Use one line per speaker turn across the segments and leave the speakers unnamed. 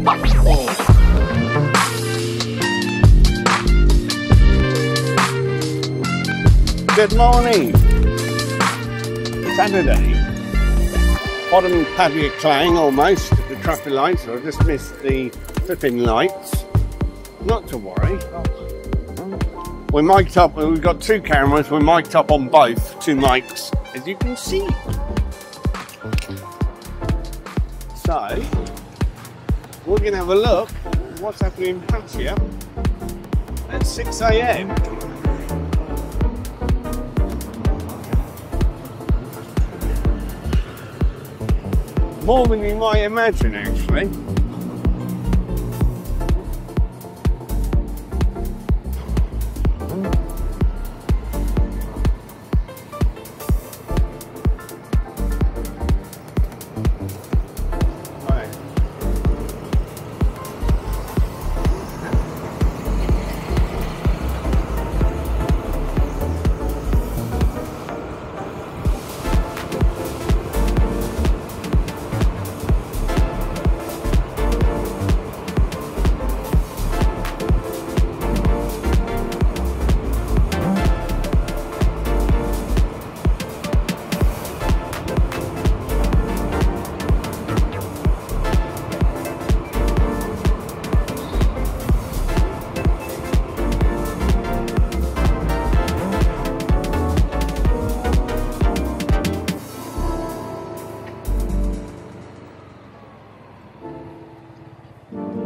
Good morning. Saturday. Bottom Pattaya Klang almost at the traffic lights. So I just missed the flipping lights. Not to worry. We're mic'd up. We've got two cameras. We're mic'd up on both. Two mics, as you can see. So we're going to have a look at what's happening in Pattaya at 6 AM. More than you might imagine, actually.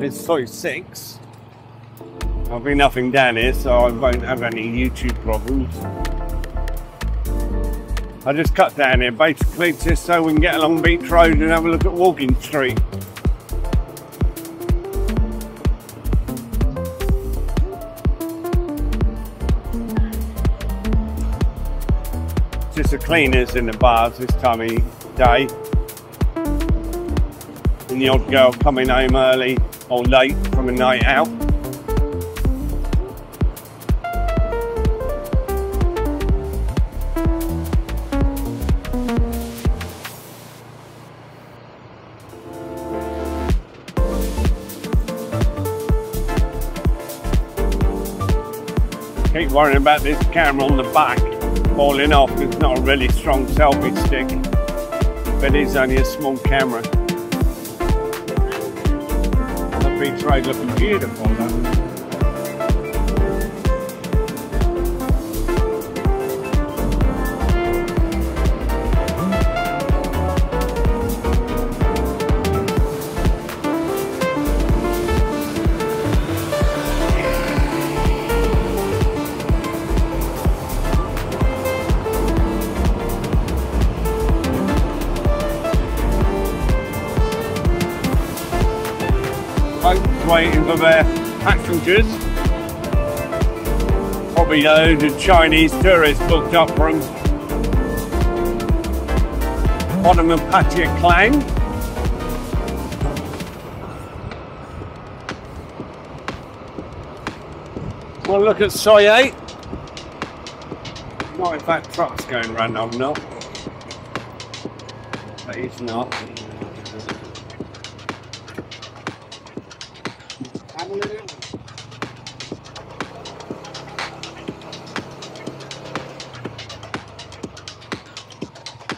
It's Soi 6. There'll be nothing down here, so I won't have any YouTube problems. I just cut down here basically just so we can get along Beach Road and have a look at Walking Street. Just the cleaners in the bars this time of day. And the odd girl coming home early or late from a night out. Keep worrying about this camera on the back falling off. It's not a really strong selfie stick, but it is only a small camera. Beach Road looking beautiful though. Waiting for their passengers. Probably loads of Chinese tourists booked up from bottom of Pattaya Klang. Well, look at Soi 8. Not if that truck's going around, I'm not. But it's not.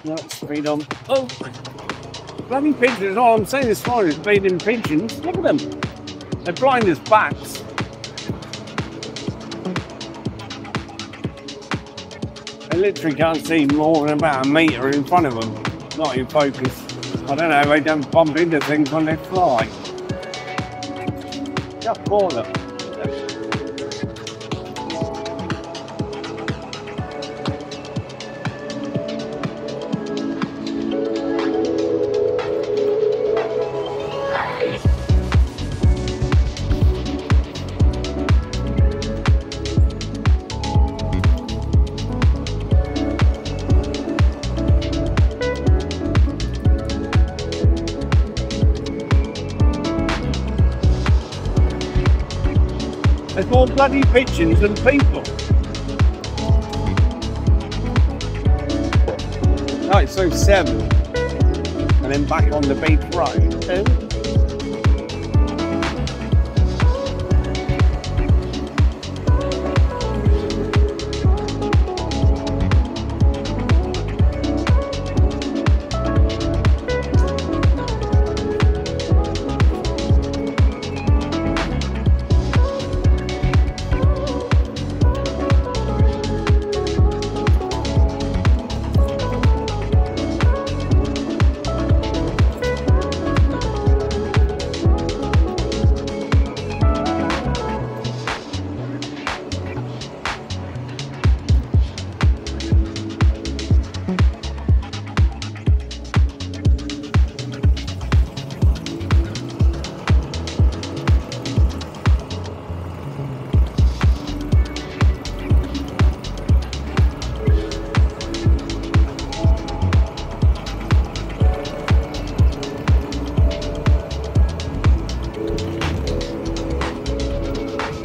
No, speed on. Oh, bloody pigeons! All I'm saying this morning is bleeding pigeons. Look at them. They're blind as bats. They literally can't see more than about a metre in front of them. Not in focus. I don't know. They don't bump into things when they fly. Just for them. There's more bloody pigeons than people. Right, so 7. And then back on the beach road. 2.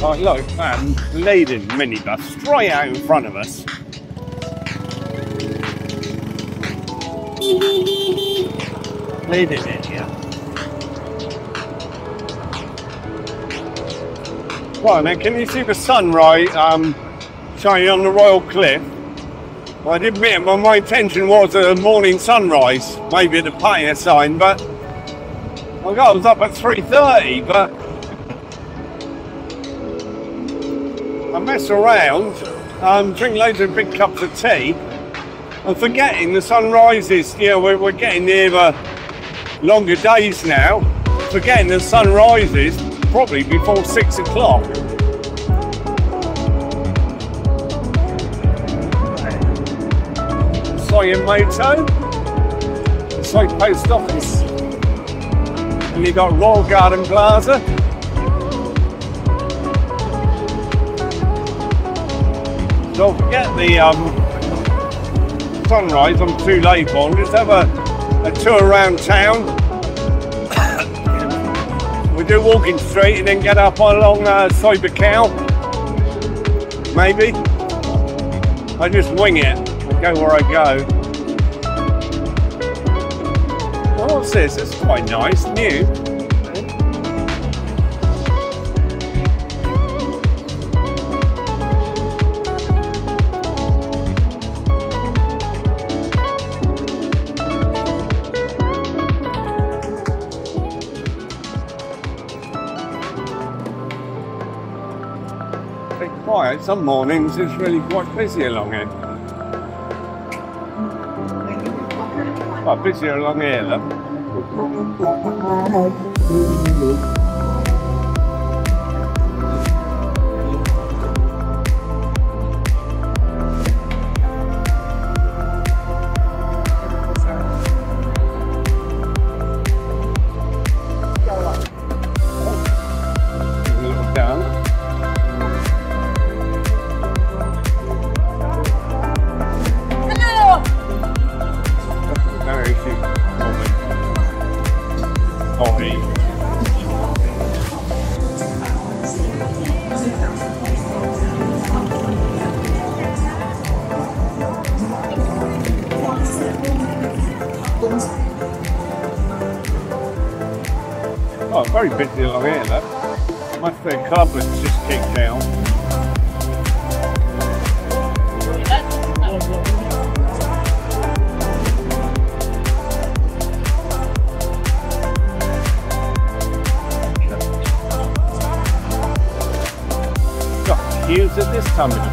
Oh, look, leading minibus straight out in front of us. Leading it, yeah. Right then, can you see the sunrise shining on the Royal Cliff? Well, I did admit, well, my intention was a morning sunrise, maybe at the Pattaya sign, but I was up at 3:30, but I mess around, drink loads of big cups of tea, and forgetting the sunrises. You know, we're getting near the longer days now, forgetting the sunrises probably before 6 o'clock. Soi Buakhao, the Soi Post Office, and you've got Royal Garden Plaza. Don't forget the sunrise, I'm too late on. Just have a tour around town. We do Walking Street and then get up along Soi Buakhao. Maybe. I just wing it and go where I go. Oh, what's this? It's quite nice, new. Quiet. Some mornings it's really quite busy along here. Quite busy along here, look. Look down. Oh, very busy along here, though. Must be a club that's just kicked out. Got queues at this terminal.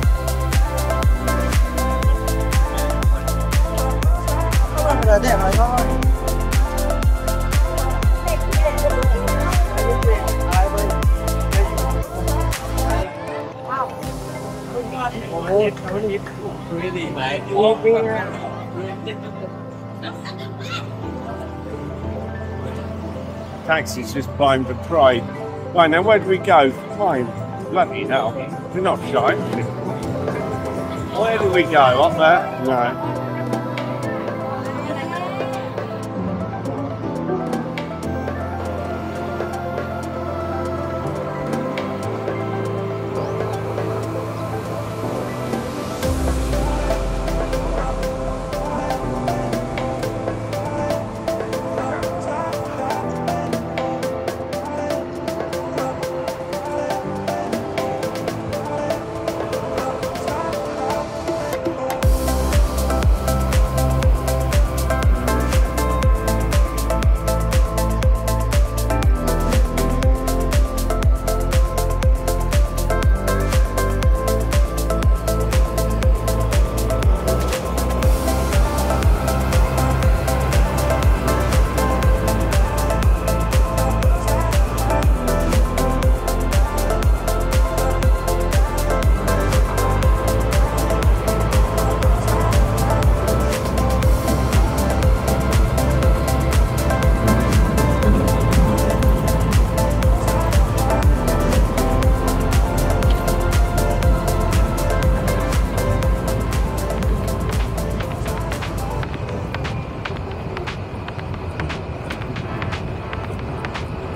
Taxis just primed for trade. Right, now where do we go? Fine. Bloody hell. We're not shy. Where do we go? Up there? No.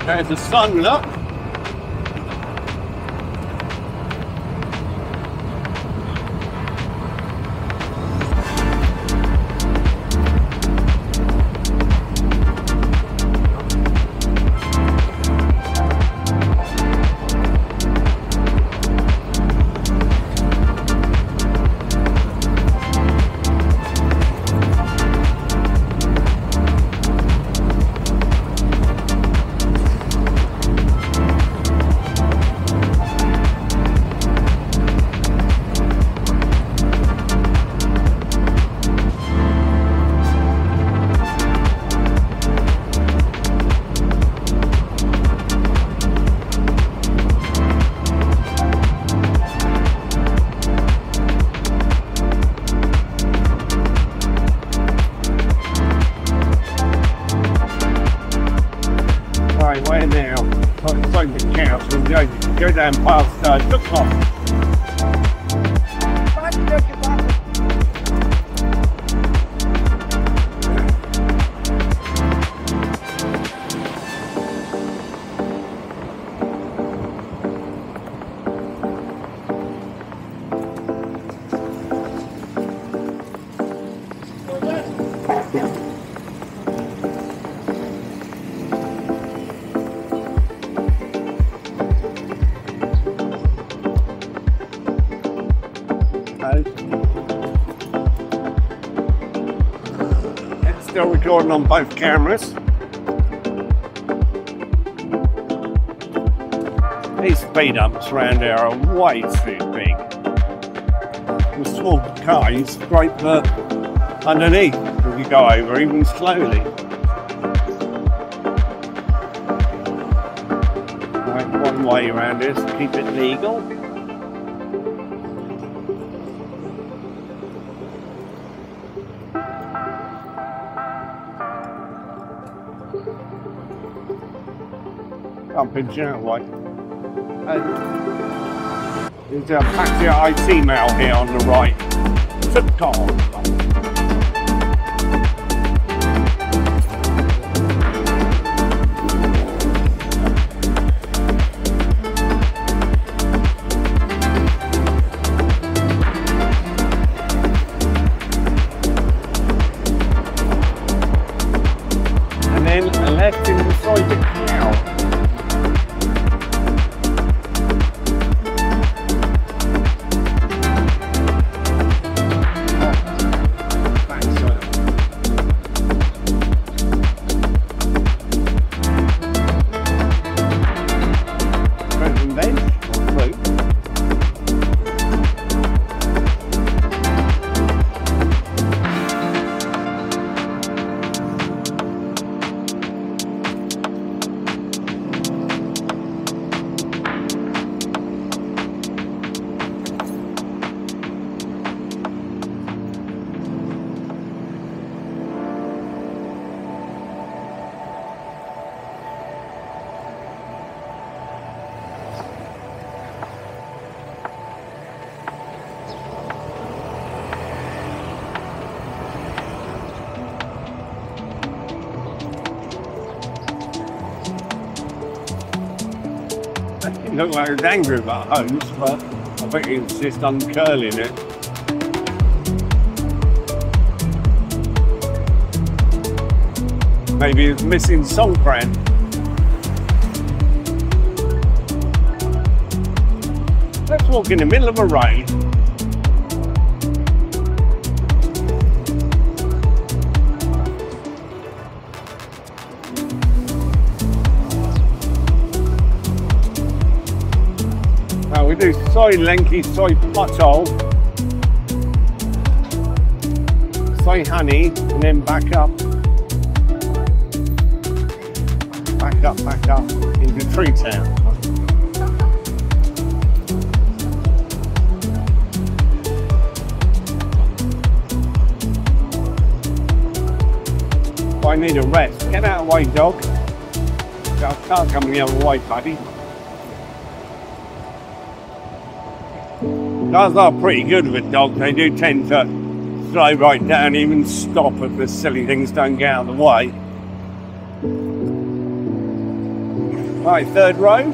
There's the sun, look. Soi Buakhao, so we'll go down past Chaiyapoon. It's still recording on both cameras. These speed humps around here are way too big. The small car is great for underneath if you go over even slowly. Right, one way around this to keep it legal. Can't pinch out white. There's a Pattaya IT mail here on the right. Songkran. And then left in the Soi Buakhao. It looked like he was angry about hose, but I think he was just uncurling it. Maybe he was missing Songkran. Let's walk in the middle of a road. We do Soi Buakhao, Soi Honey, and then back up into Tree Town. I need a rest. Get out of the way, dog. I can't come the other way, buddy. Dogs are pretty good with dogs. They do tend to slow right down, even stop if the silly things don't get out of the way. Right, third road,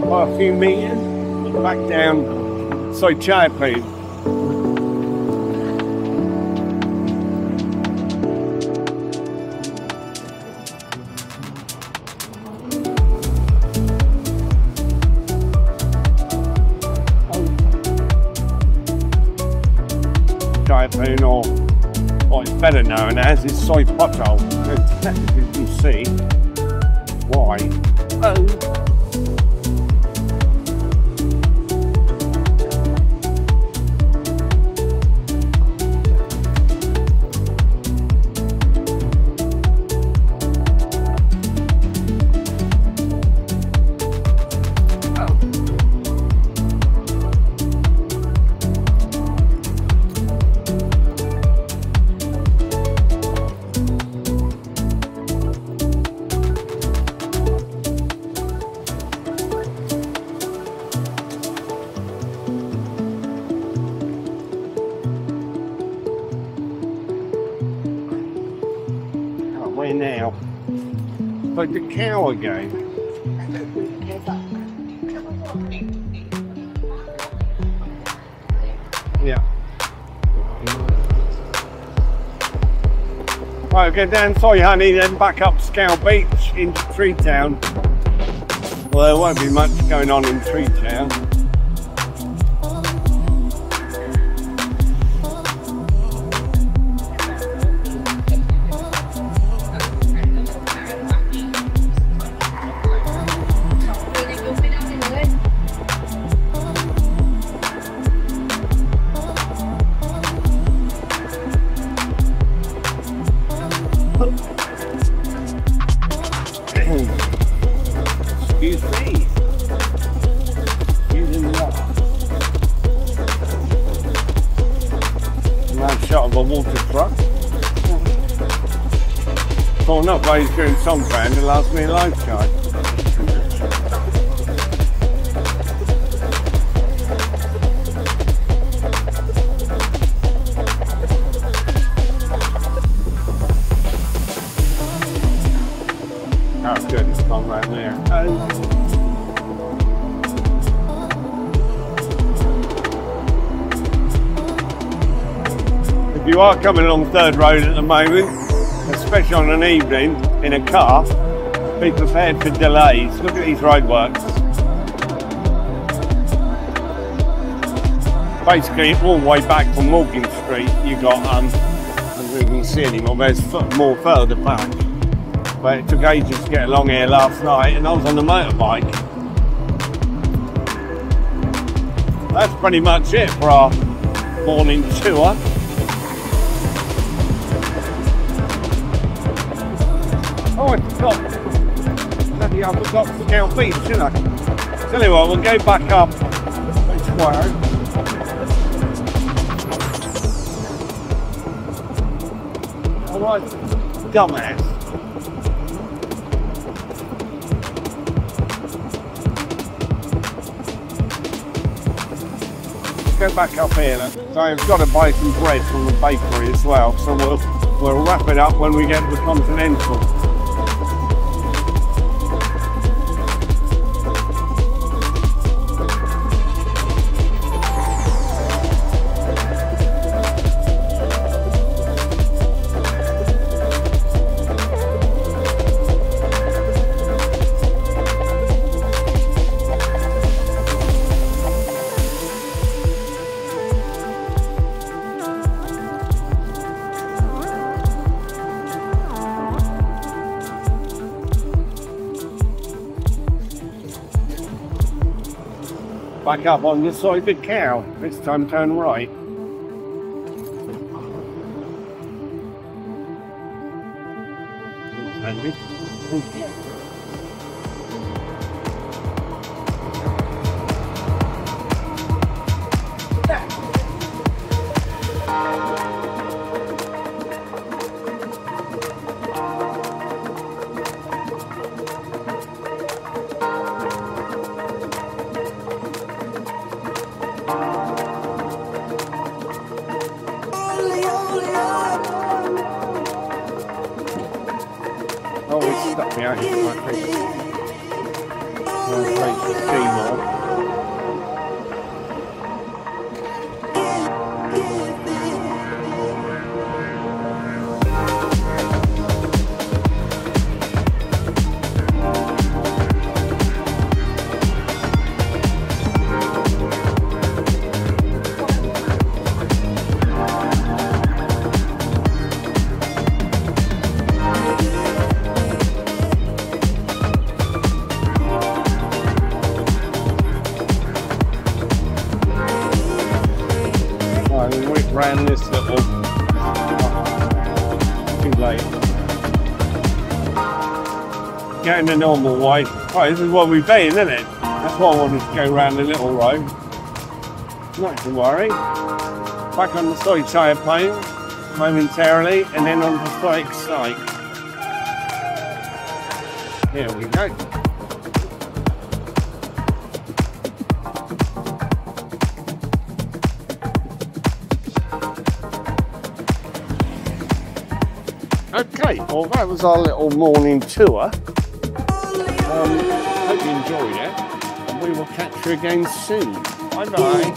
by a few metres, back down Soi Chaiyapoon. Chaiyapoon, or what it's better known as, is Soi Buakhao. Technically, you can see why. Soi Buakhao again. Yeah. Right, we'll go down Soi Honey, then back up Scow Beach into Tree Town. Well, there won't be much going on in Tree Town. Excuse me. Using that. Nice shot of a water truck. Pulling up while he's doing Songkran, the last minute life guide. Oh good, it's gone right there. If you are coming along Third Road at the moment, especially on an evening in a car, be prepared for delays. Look at these roadworks. Basically all the way back from Morgan Street you got, I don't know if you can see anymore, there's more further back. But it took ages to get along here last night and I was on the motorbike. That's pretty much it for our morning tour. Oh, I forgot. Bloody hell, I forgot Scow Beach, didn't I? Tell you what, we'll go back up tomorrow. Alright, dumbass. Go back up here. So I've got to buy some bread from the bakery as well. So we'll wrap it up when we get to the Continental. Back up on the Soi Buakhao. This time turn right. Handy. Oh, he stuck me out here, I think. No place to see more. Ran this little too late. Going the normal way. Right, this is what we've been, isn't it? That's why I wanted to go around the little road. Not to worry. Back on the Soi Chaiyapoon momentarily, and then on the Soi Buakhao. Here we go. Okay, well that was our little morning tour. Hope you enjoyed it, and we will catch you again soon. Bye bye.